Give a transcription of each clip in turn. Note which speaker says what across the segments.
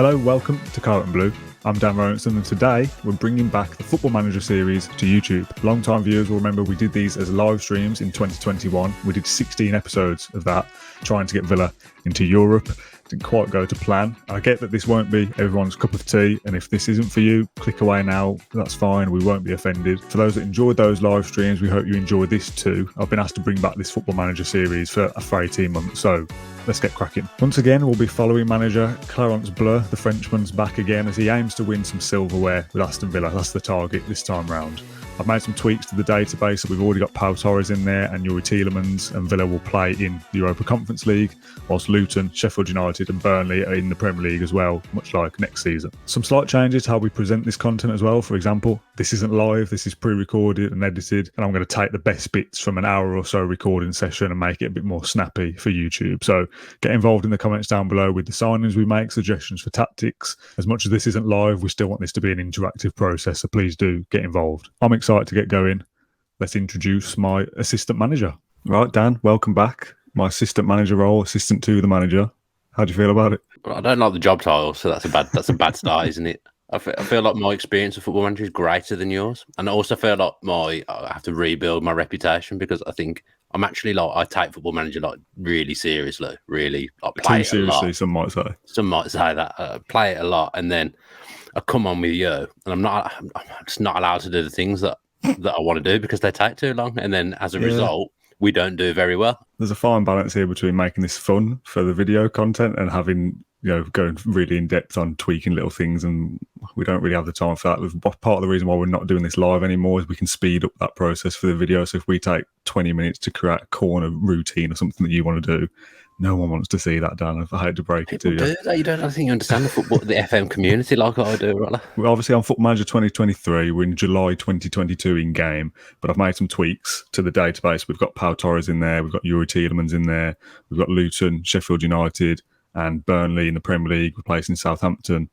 Speaker 1: Hello, welcome to Claret and Blue. I'm Dan Rolinson, and today we're bringing back the Football Manager series to YouTube. Long-time viewers will remember we did these as live streams in 2021. We did 16 episodes of that, trying to get Villa into Europe. Didn't quite go to plan. I get that this won't be everyone's cup of tea, and if this isn't for you, click away now. That's fine. We won't be offended. For those that enjoyed those live streams, we hope you enjoy this too. I've been asked to bring back this Football Manager series for 18 months, so let's get cracking. Once again, we'll be following manager Clarence Bleu. The Frenchman's back again as he aims to win some silverware with Aston Villa. That's the target this time round. I've made some tweaks to the database, so we've already got Pau Torres in there and Yuri Tielemans, and Villa will play in the Europa Conference League, whilst Luton, Sheffield United and Burnley are in the Premier League as well, much like next season. Some slight changes to how we present this content as well. For example, this isn't live, this is pre-recorded and edited, and I'm going to take the best bits from an hour or so recording session and make it a bit more snappy for YouTube. So get involved in the comments down below with the signings we make, suggestions for tactics. As much as this isn't live, we still want this to be an interactive process, so please do get involved. I'm excited to get going. Let's introduce my assistant manager. Right, Dan, welcome back. My assistant manager role, assistant to the manager. How do you feel about it?
Speaker 2: Well, I don't like the job title, so that's a bad start, isn't it? I feel like my experience of Football Manager is greater than yours, and I also feel like I have to rebuild my reputation, because I think I'm actually I take Football Manager really seriously, really play
Speaker 1: too
Speaker 2: it a lot.
Speaker 1: seriously, some might say.
Speaker 2: Some might say that play it a lot, and then I come on with you, and I'm just not allowed to do the things that I want to do because they take too long, and then as a result, we don't do very well. There's
Speaker 1: a fine balance here between making this fun for the video content and having, going really in depth on tweaking little things, and we don't really have the time for that. Part of the reason why we're not doing this live anymore is we can speed up that process for the video. So if we take 20 minutes to create a corner routine or something that you want to do, no one wants to see that, Dan. I hate to break it to you.
Speaker 2: Do that. I don't think you understand the FM community like I do, right?
Speaker 1: We're obviously on Football Manager 2023. We're in July 2022 in game, but I've made some tweaks to the database. We've got Pau Torres in there. We've got Yuri Tielemans in there. We've got Luton, Sheffield United and Burnley in the Premier League, replacing Southampton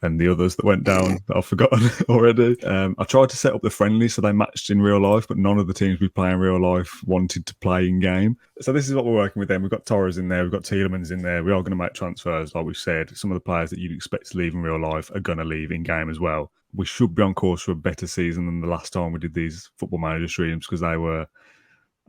Speaker 1: and the others that went down that I've forgotten already. I tried to set up the friendly so they matched in real life, but none of the teams we play in real life wanted to play in game. So this is what we're working with then. We've got Torres in there, we've got Tielemans in there. We are going to make transfers, like we said. Some of the players that you'd expect to leave in real life are going to leave in game as well. We should be on course for a better season than the last time we did these Football Manager streams, because I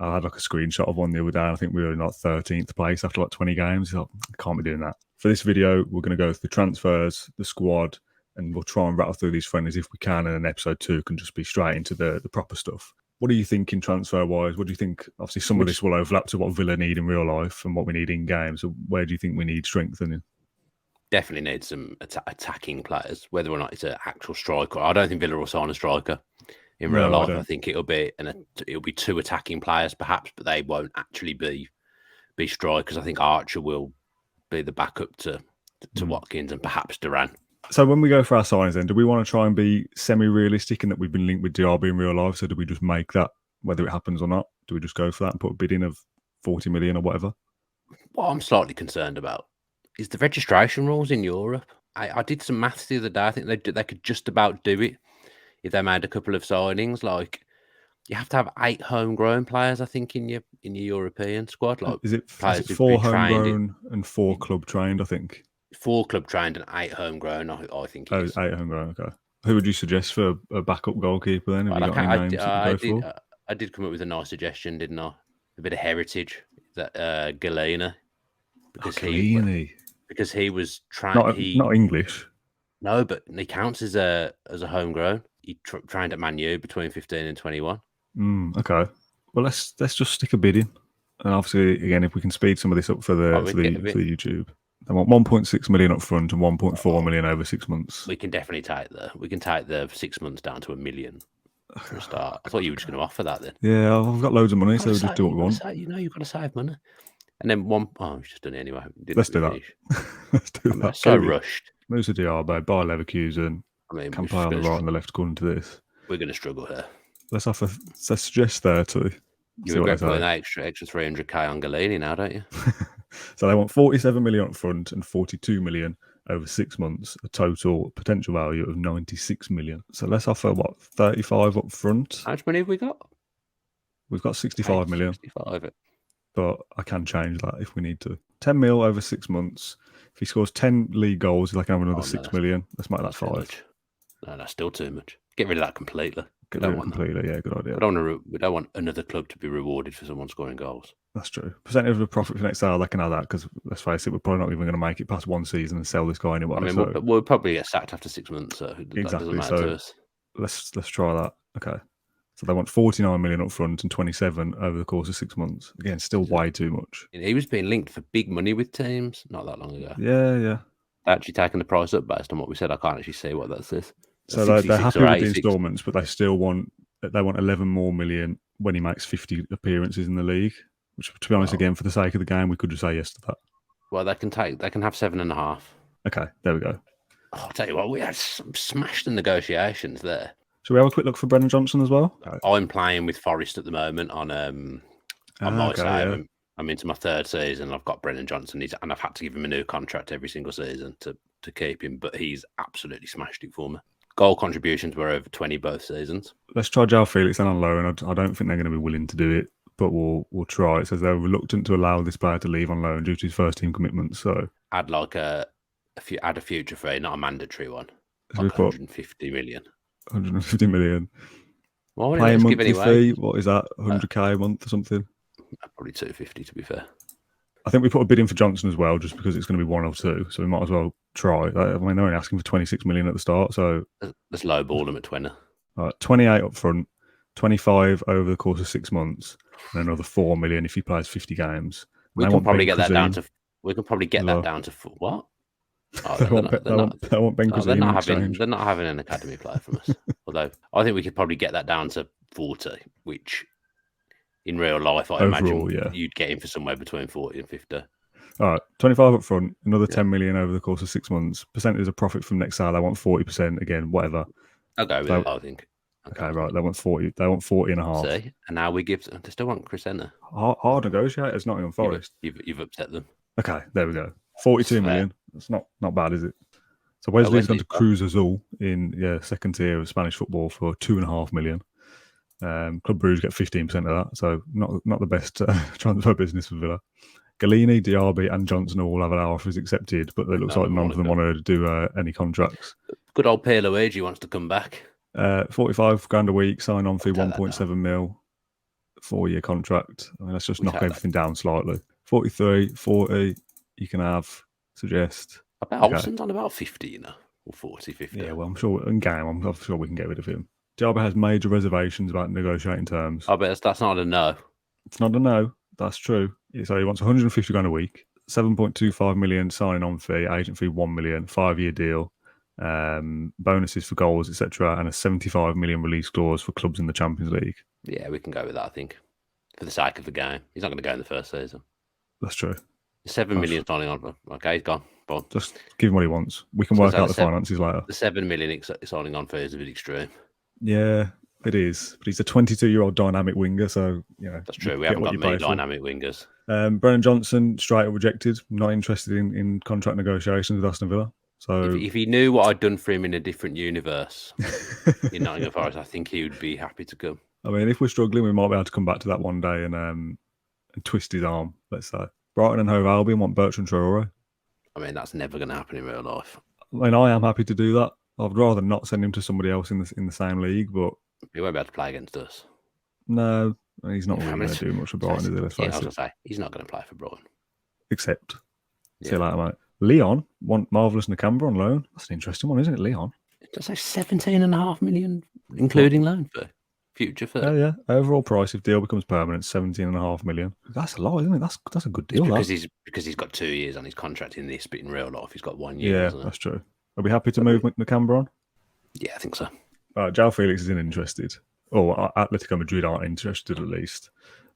Speaker 1: had a screenshot of one the other day. I think we were in 13th place after 20 games. I can't be doing that. For this video, we're going to go through the transfers, the squad, and we'll try and rattle through these friendlies if we can. And then episode 2 can just be straight into the proper stuff. What are you thinking transfer-wise? What do you think? Obviously, some of this will overlap to what Villa need in real life and what we need in games. So where do you think we need strengthening?
Speaker 2: Definitely need some attacking players, whether or not it's an actual striker. I don't think Villa will sign a striker in real life. I think it'll be 2 attacking players perhaps, but they won't actually be strikers. I think Archer will be the backup to Watkins and perhaps Duran.
Speaker 1: So when we go for our signings then, do we want to try and be semi-realistic in that we've been linked with Diaby in real life? So do we just make that, whether it happens or not? Do we just go for that and put a bid in of 40 million or whatever?
Speaker 2: What I'm slightly concerned about is the registration rules in Europe. I did some maths the other day. I think they could just about do it if they made a couple of signings. Like, you have to have 8 homegrown players, I think, in your European squad. Like,
Speaker 1: is it 4 homegrown and 4 club trained? I think
Speaker 2: 4 club trained and 8 homegrown. I think.
Speaker 1: Oh, 8 homegrown. Okay. Who would you suggest for a backup goalkeeper then? Have you got any names to go for?
Speaker 2: I did come up with a nice suggestion, didn't I? A bit of heritage. That Galena. Because he was trained.
Speaker 1: Not English.
Speaker 2: No, but he counts as a homegrown. He trained at Man U between 15 and 21.
Speaker 1: Okay. Well, let's just stick a bid in, and obviously, again, if we can speed some of this up for the YouTube, I want 1.6 million up front and 1.4 million over 6 months.
Speaker 2: We can definitely take the 6 months down to $1 million for a start. I thought you were just going to offer that then.
Speaker 1: Yeah, I've got loads of money, so we'll just do what we want.
Speaker 2: You've got to save money, and then we've just done it anyway.
Speaker 1: Let's do that. Let's do that.
Speaker 2: I'm so rushed.
Speaker 1: Musa Diaby, buy Leverkusen. Can play on the right and the left according to this.
Speaker 2: We're going to struggle here.
Speaker 1: Let's suggest there too.
Speaker 2: You regret putting an extra 300k on Galini now, don't you?
Speaker 1: So they want 47 million up front and 42 million over 6 months, a total potential value of 96 million. So let's offer 35 up front.
Speaker 2: How much money have we got?
Speaker 1: We've got 65 million.
Speaker 2: 65.
Speaker 1: But I can change that if we need to. 10 mil over 6 months If he scores 10 league goals, he'll have another
Speaker 2: Oh,
Speaker 1: 6 million. Let's make that
Speaker 2: that's too
Speaker 1: 5.
Speaker 2: much. No, that's still too much. Get rid of that completely.
Speaker 1: Get rid of it completely. Yeah, good idea.
Speaker 2: We don't want another club to be rewarded for someone scoring goals.
Speaker 1: That's true. Percentage of the profit for next sale, they can have that because let's face it, we're probably not even going to make it past one season and sell this guy anyway.
Speaker 2: I mean,
Speaker 1: so
Speaker 2: we'll probably get sacked after 6 months, so that
Speaker 1: exactly.
Speaker 2: doesn't matter to us.
Speaker 1: Let's try that. Okay. So they want 49 million up front and 27 over the course of 6 months. Again, still way too much.
Speaker 2: He was being linked for big money with teams not that long ago.
Speaker 1: Yeah.
Speaker 2: Actually taking the price up based on what we said. I can't actually see what that says.
Speaker 1: So they're happy with the instalments, but they still want 11 more million when he makes 50 appearances in the league. Which, to be honest, again, for the sake of the game, we could just say yes to that.
Speaker 2: Well, they can have 7.5.
Speaker 1: Okay, there we go.
Speaker 2: Oh, I'll tell you what, we had smashed the negotiations there.
Speaker 1: Shall we have a quick look for Brennan Johnson as well?
Speaker 2: I'm playing with Forest at the moment on my side.
Speaker 1: Yeah.
Speaker 2: I'm into my 3rd season. I've got Brennan Johnson, and I've had to give him a new contract every single season to keep him, but he's absolutely smashed it for me. Goal contributions were over 20 both seasons.
Speaker 1: Let's try João Felix then on loan. I don't think they're going to be willing to do it, but we'll try. It says they're reluctant to allow this player to leave on loan due to his first team commitments. So
Speaker 2: add a future fee, not a mandatory one.
Speaker 1: Like
Speaker 2: 150 million.
Speaker 1: 150 million.
Speaker 2: Well,
Speaker 1: pay a monthly fee. What is that? 100k a month or something?
Speaker 2: Probably 250 to be fair.
Speaker 1: I think we put a bid in for Johnson as well, just because it's going to be 1 or 2. So we might as well try. I mean, they're only asking for 26 million at the start. So
Speaker 2: let's lowball them at 20.
Speaker 1: 28 up front, 25 over the course of 6 months, and another 4 million if he plays 50 games.
Speaker 2: We can probably get that down to. We can probably get that down to what? Oh,
Speaker 1: they want Ben Cuisine.
Speaker 2: They're not having an academy player from us. Although I think we could probably get that down to 40, which in real life I imagine you'd get him for somewhere between 40 and 50.
Speaker 1: All right, 25 up front, another 10 million over the course of 6 months. Percentage of profit from next sale, they want 40%. Again, whatever.
Speaker 2: I'll go with that, I think.
Speaker 1: Okay, right. They want 40. They want 40 and a half.
Speaker 2: See, and now they still want Chris Enner.
Speaker 1: Hard negotiators, Nottingham Forest.
Speaker 2: You've upset them.
Speaker 1: Okay, there we go. 42 million. That's not bad, is it? So Wesley's gone to Cruz Azul in second tier of Spanish football for 2.5 million. Club Brugge get 15% of that, so not the best transfer business for Villa. Galini, Diaby, and Johnson all have our offers accepted, but it looks like none of them want to do any contracts.
Speaker 2: Good old Pierluigi wants to come back.
Speaker 1: 45 grand a week, sign on fee 1.7 mil, 4-year contract. I mean, let's just knock everything down slightly. 43, 40, you can have, suggest.
Speaker 2: I bet Olsen's on about 50, or 40, 50.
Speaker 1: Yeah, well, I'm sure in game, I'm sure we can get rid of him. Diaby has major reservations about negotiating terms.
Speaker 2: I bet that's not a no.
Speaker 1: It's not a no. That's true. So he wants 150 grand a week, 7.25 million signing on fee, agent fee 1 million, 5-year deal, bonuses for goals, etc., and a 75 million release clause for clubs in the Champions League.
Speaker 2: Yeah, we can go with that, I think, for the sake of the game. He's not going to go in the first season.
Speaker 1: That's true.
Speaker 2: 7 million signing on. Okay, he's gone.
Speaker 1: Just give him what he wants. We can work out the finances later.
Speaker 2: The 7 million signing on fee is a bit extreme.
Speaker 1: Yeah, it is. But he's a 22-year-old dynamic winger, so
Speaker 2: that's true. We haven't got many dynamic wingers.
Speaker 1: Brennan Johnson straight up rejected. Not interested in contract negotiations with Aston Villa. So
Speaker 2: if he knew what I'd done for him in a different universe in Nottingham Forest, I think he would be happy to come.
Speaker 1: I mean, if we're struggling, we might be able to come back to that one day and twist his arm. Let's say Brighton and Hove Albion want Bertrand Traore.
Speaker 2: I mean, that's never going to happen in real life.
Speaker 1: I mean, I am happy to do that. I'd rather not send him to somebody else in the same league, but
Speaker 2: he won't be able to play against us.
Speaker 1: No, he's not really going to do much for Brighton, is he? Let's face it.
Speaker 2: I was going to say, he's not going to play for Brighton.
Speaker 1: Except, see you later, mate. Leon want Marvellous Nakamba on loan. That's an interesting one, isn't it, Leon?
Speaker 2: Does say 17.5 million, including loan for future fee.
Speaker 1: Yeah. Overall price if deal becomes permanent, 17.5 million. That's a lot, isn't it? That's a good deal.
Speaker 2: Because he's got 2 years on his contract in this, but in real life he's got 1 year.
Speaker 1: Yeah, that's true. Are we happy to move Nakamba on?
Speaker 2: Yeah, I think so.
Speaker 1: João Felix isn't interested. Or Atletico Madrid aren't interested, at least.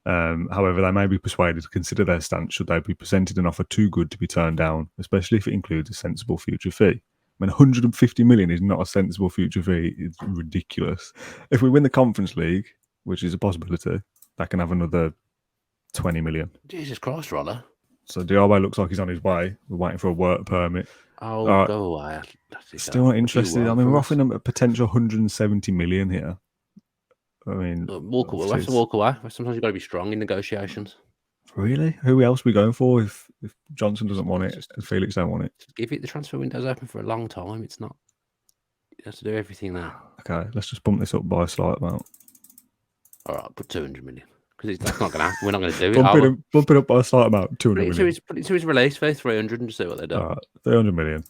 Speaker 1: However, they may be persuaded to consider their stance should they be presented an offer too good to be turned down, especially if it includes a sensible future fee. I mean, 150 million is not a sensible future fee. It's ridiculous. If we win the Conference League, which is a possibility, that can have another 20 million.
Speaker 2: Jesus Christ, Roller.
Speaker 1: So Diaby looks like he's on his way. We're waiting for a work permit.
Speaker 2: Oh, go away.
Speaker 1: Still not interested. I mean, we're offering them a potential 170 million here. I mean,
Speaker 2: we have to walk away. Sometimes you've got to be strong in negotiations.
Speaker 1: Really? Who else are we going for if Johnson doesn't want it and Felix don't want it?
Speaker 2: Just give it. The transfer window's open for a long time. It's not. You have to do everything now.
Speaker 1: Okay, let's just bump this up by a slight amount.
Speaker 2: All right, put 200 million because that's not going to happen. We're not going to do it.
Speaker 1: Bump it up by a slight amount, 200 million.
Speaker 2: Put it to his release fee, 300, and just see what they do.
Speaker 1: 300 million.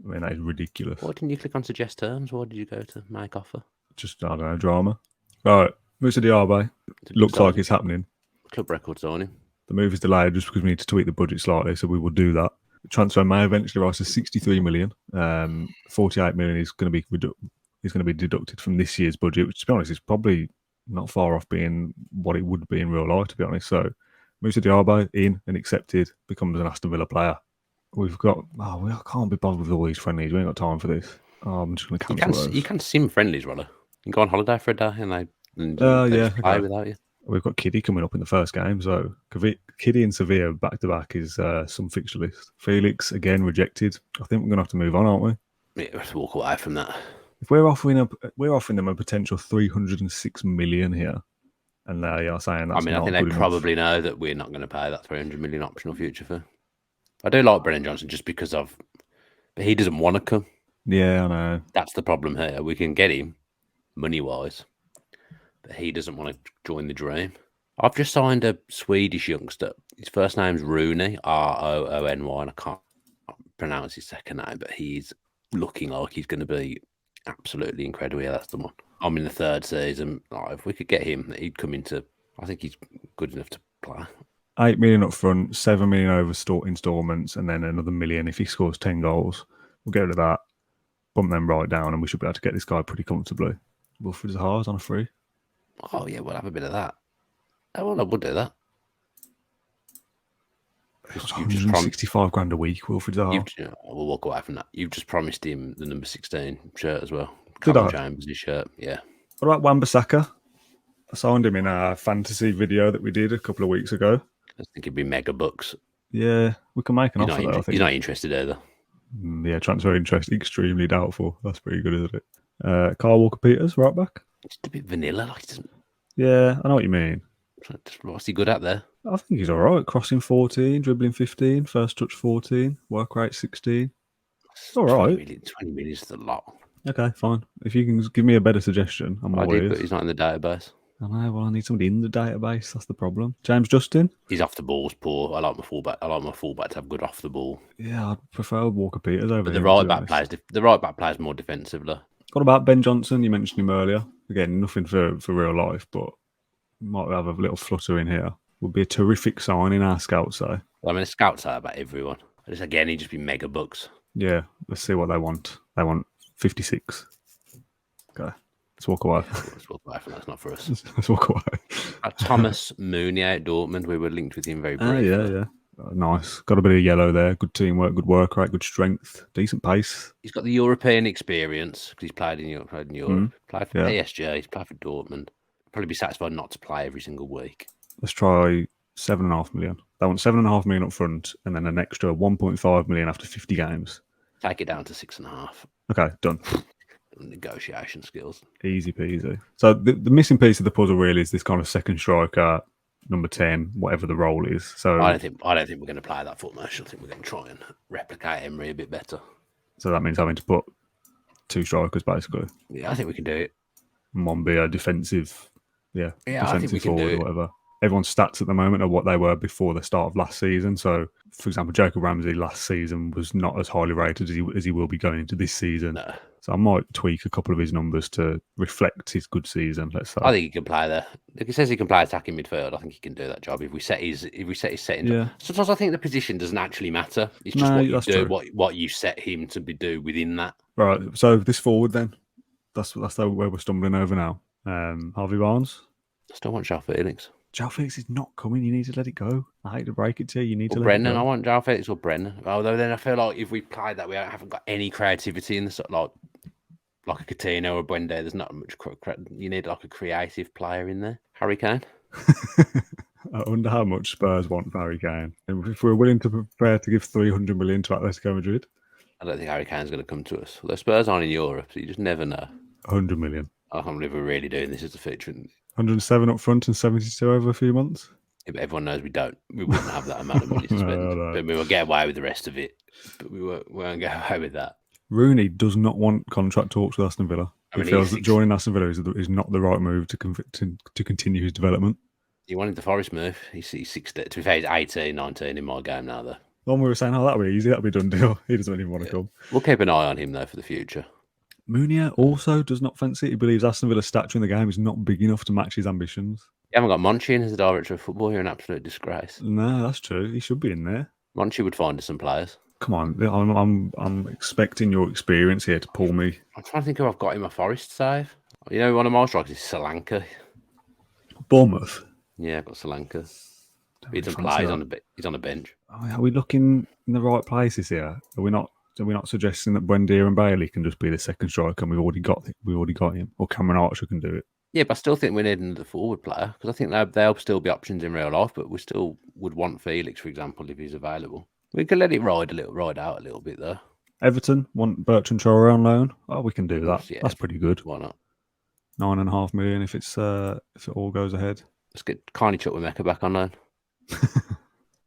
Speaker 1: I mean, that is ridiculous.
Speaker 2: Why didn't you click on suggest terms? Why did you go to make offer?
Speaker 1: Just, I don't know, drama. Right, Moussa Diaby. Looks like it's happening.
Speaker 2: Club record signing.
Speaker 1: The move is delayed just because we need to tweak the budget slightly, so we will do that. The transfer may eventually rise to 63 million. 48 million is going to be deducted from this year's budget, which, to be honest, is probably not far off being what it would be in real life, to be honest. So, Moussa Diaby in and accepted, becomes an Aston Villa player. We've got, I can't be bothered with all these friendlies. We ain't got time for this. I'm just going to cancel those.
Speaker 2: You can sim friendlies, Roller. You can go on holiday for a day and they play without you.
Speaker 1: We've got Kiddy coming up in the first game, so Kiddy and Sevilla back to back is some fixture list. Felix again rejected. I think we're going to have to move on, aren't we?
Speaker 2: Yeah, we have to walk away from that.
Speaker 1: If we're offering them a potential 306 million here, and they are saying that's
Speaker 2: I think they probably know that we're not going to pay that 300 million optional future fee. I do like Brennan Johnson just because but he doesn't want to come.
Speaker 1: Yeah, I know.
Speaker 2: That's the problem here. We can get him money wise, but he doesn't want to join the dream. I've just signed a Swedish youngster. His first name's Rooney, Roony, and I can't pronounce his second name, but he's looking like he's going to be absolutely incredible. Yeah, that's the one. I'm in the third season. If we could get him, he'd come into. I think he's good enough to play.
Speaker 1: 8 million up front, 7 million over instalments, and then another million if he scores 10 goals. We'll get rid of that, bump them right down, and we should be able to get this guy pretty comfortably. Wilfried Zaha's on a free.
Speaker 2: Oh, yeah, we'll have a bit of that. Oh, well, I would do that.
Speaker 1: 165 grand a week, Wilfried Zaha.
Speaker 2: We'll walk away from that. You've just promised him the number 16 shirt as well.
Speaker 1: Did I?
Speaker 2: Chambers' his shirt, yeah.
Speaker 1: What about Wan-Bissaka? I signed him in our fantasy video that we did a couple of weeks ago.
Speaker 2: I think it'd be mega bucks.
Speaker 1: Yeah, we can make an offer though, I think.
Speaker 2: You're not interested either.
Speaker 1: Yeah, transfer interest, extremely doubtful. That's pretty good, isn't it? Kyle Walker-Peters, right back.
Speaker 2: It's a bit vanilla, like it doesn't.
Speaker 1: Yeah, I know what you mean.
Speaker 2: What's he good at there?
Speaker 1: I think he's all right. Crossing 14, dribbling 15, first touch 14, work rate 16. All right.
Speaker 2: 20 million is a lot.
Speaker 1: Okay, fine. If you can give me a better suggestion, I'm all ears.
Speaker 2: But he's not in the database.
Speaker 1: I know. Well, I need somebody in the database. That's the problem. James Justin.
Speaker 2: He's off the ball's poor. I like my fullback to have good off the ball.
Speaker 1: Yeah, I'd prefer Walker-Peters over.
Speaker 2: But the right back plays more defensively.
Speaker 1: What about Ben Johnson? You mentioned him earlier. Again, nothing for real life, but might have a little flutter in here. Would be a terrific sign in our scouts say.
Speaker 2: Well, I mean, the scouts say about everyone. He'd just be mega bucks.
Speaker 1: Yeah, let's see what they want. They want 56. Okay. Let's walk away.
Speaker 2: Let's walk away from that. That's not for us.
Speaker 1: Let's walk away.
Speaker 2: Thomas Meunier at Dortmund. We were linked with him very briefly.
Speaker 1: Yeah. Nice. Got a bit of yellow there. Good teamwork, good work rate, good strength, decent pace.
Speaker 2: He's got the European experience because he's played in Europe. Played for PSG. He's played for Dortmund. Probably be satisfied not to play every single week. Let's
Speaker 1: try 7.5 million. They want 7.5 million up front and then an extra 1.5 million after 50 games.
Speaker 2: Take it down to 6.5.
Speaker 1: Okay, done.
Speaker 2: Negotiation skills.
Speaker 1: Easy peasy. So the missing piece of the puzzle really is this kind of second striker, number 10, whatever the role is. So
Speaker 2: I don't think we're going to play that formation. I think we're going to try and replicate Emery a bit better.
Speaker 1: So that means having to put two strikers basically.
Speaker 2: Yeah, I think we can do it.
Speaker 1: And one be a defensive,
Speaker 2: defensive
Speaker 1: forward or whatever. Everyone's stats at the moment are what they were before the start of last season. So, for example, Jacob Ramsey last season was not as highly rated as he will be going into this season. No. So I might tweak a couple of his numbers to reflect his good season, let's say.
Speaker 2: I think he can play there. If he says he can play attacking midfield, I think he can do that job. If we set his setting.
Speaker 1: Yeah.
Speaker 2: Sometimes I think the position doesn't actually matter. It's just what you set him to do within that.
Speaker 1: Right. So this forward then, that's where we're stumbling over now. Harvey Barnes.
Speaker 2: I still want João Felix.
Speaker 1: João Felix is not coming. You need to let it go. I hate to break it to you. You need to let
Speaker 2: Brennan.
Speaker 1: it go.
Speaker 2: I want João Felix or Brennan. Although then I feel like if we played that, we haven't got any creativity in the sort of like a Coutinho or a Buende. There's not much. You need like a creative player in there. Harry Kane.
Speaker 1: I wonder how much Spurs want Harry Kane. And if we're willing to prepare to give 300 million to Atletico Madrid,
Speaker 2: I don't think Harry Kane's going to come to us. The Spurs aren't in Europe, so you just never know.
Speaker 1: 100 million.
Speaker 2: I can't believe we're really doing this as a feature.
Speaker 1: 107 up front and 72 over a few months.
Speaker 2: Yeah, but everyone knows we don't. We wouldn't have that amount of money to spend.
Speaker 1: No.
Speaker 2: But we will get away with the rest of it. But we won't get away with that.
Speaker 1: Rooney does not want contract talks with Aston Villa. He feels that joining Aston Villa is not the right move to continue his development.
Speaker 2: He wanted the Forest move. He's 60. To be fair, he's 18, 19 in my game now, though.
Speaker 1: One we were saying, that'll be easy. That'll be done deal. He doesn't even want to come.
Speaker 2: We'll keep an eye on him, though, for the future.
Speaker 1: Munier also does not fancy it. He believes Aston Villa's stature in the game is not big enough to match his ambitions.
Speaker 2: You haven't got Monchi in as the director of football. You're an absolute disgrace.
Speaker 1: No, that's true. He should be in there.
Speaker 2: Monchi would find us some players.
Speaker 1: Come on, I'm expecting your experience here to pull me.
Speaker 2: I'm trying to think who I've got in my Forest save. You know, one of my strikers is Solanke.
Speaker 1: Bournemouth.
Speaker 2: Yeah, I've got Solanke. He doesn't play. He's on the bench.
Speaker 1: Are we looking in the right places here? Are we not suggesting that Buendia and Bailey can just be the second striker and we've already got him, or Cameron Archer can do it?
Speaker 2: Yeah, but I still think we need another forward player because I think they'll still be options in real life, but we still would want Felix, for example, if he's available. We could let it ride out a little bit though.
Speaker 1: Everton want Bertrand Traore on loan. Oh, we can do that. Yeah, that's pretty good.
Speaker 2: Why not?
Speaker 1: 9.5 million if it all goes ahead.
Speaker 2: Let's get Carney Chukwuemeka back on loan.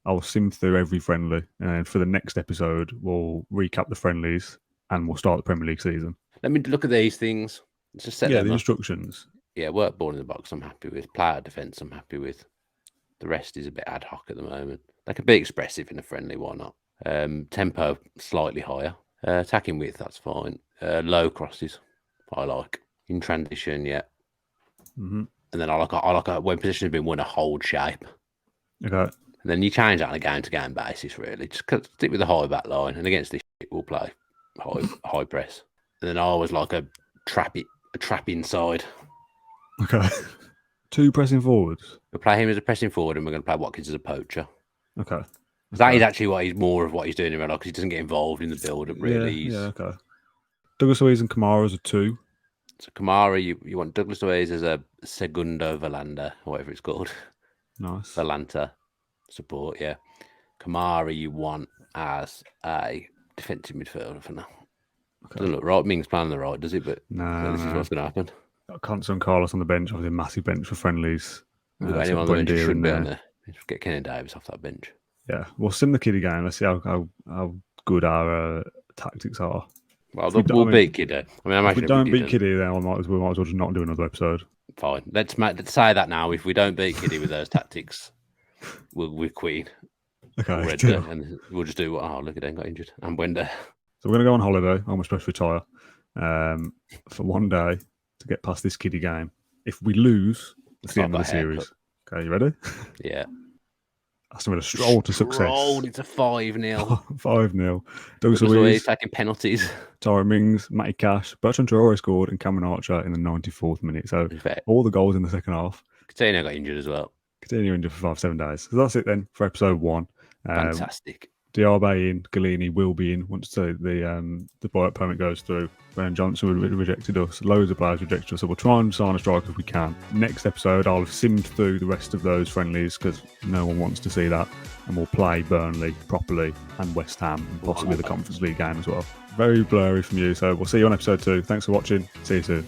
Speaker 1: I'll sim through every friendly, and for the next episode, we'll recap the friendlies and we'll start the Premier League season.
Speaker 2: Let me look at these things. Let's just set
Speaker 1: the instructions.
Speaker 2: Yeah, work ball in the box. I'm happy with. Player defence. I'm happy with. The rest is a bit ad hoc at the moment. They can be expressive in a friendly. Why not? Tempo slightly higher. Attacking width. That's fine. Low crosses. I like in transition. Yeah.
Speaker 1: Mm-hmm.
Speaker 2: And then I like when position has been won, a hold shape.
Speaker 1: Okay.
Speaker 2: And then you change that on a game-to-game basis, really. Just stick with the high back line, and against this shit, we'll play high press. And then I always like a trap inside.
Speaker 1: Okay. 2 pressing forwards.
Speaker 2: We'll play him as a pressing forward, and we're going to play Watkins as a poacher.
Speaker 1: Okay.
Speaker 2: That is actually more of what he's doing in real life because he doesn't get involved in the build-up, really.
Speaker 1: Yeah, okay. Douglas Luiz and Kamara as a 2.
Speaker 2: So Kamara, you want Douglas Luiz as a Segundo Volante, or whatever it's called.
Speaker 1: Nice.
Speaker 2: Volante support, yeah. Kamara you want as a defensive midfielder for now. Okay. Doesn't look right. Ming's playing on the right, does it? But this is what's going to happen.
Speaker 1: Got Conte and Carlos on the bench, obviously a massive bench for friendlies.
Speaker 2: Anyone on the bench shouldn't be on there. Just get Kenny Davis off that bench.
Speaker 1: Yeah, we'll sim the kiddie game. Let's see how good our tactics are.
Speaker 2: Well, we'll beat Kiddie.
Speaker 1: If we don't beat Kiddie, then we might as well just not do another episode.
Speaker 2: Fine. Let's say that now. If we don't beat Kiddie with those tactics, we're queen.
Speaker 1: Okay.
Speaker 2: And we'll just do look at him, got injured. And Wender.
Speaker 1: So we're going to go on holiday. I'm supposed to retire for one day to get past this Kiddie game. If we lose, it's the end of the series. Okay, you ready?
Speaker 2: Yeah.
Speaker 1: Aston Villa stroll to success.
Speaker 2: It's a 5-0.
Speaker 1: 5-0.
Speaker 2: Douglas Luiz taking penalties.
Speaker 1: Tyrone Mings, Matty Cash, Bertrand Traore scored, and Cameron Archer in the 94th minute. So all the goals in the second half.
Speaker 2: Coutinho got injured as well.
Speaker 1: Coutinho injured for 5-7 days. So that's it then for episode 1.
Speaker 2: Fantastic.
Speaker 1: Diaby in, Galini will be in once the buyout permit goes through. Ben Johnson rejected us. Loads of players rejected us. So we'll try and sign a striker if we can. Next episode, I'll have simmed through the rest of those friendlies because no one wants to see that. And we'll play Burnley properly and West Ham and possibly the Conference League game as well. Very blurry from you. So we'll see you on episode 2. Thanks for watching. See you soon.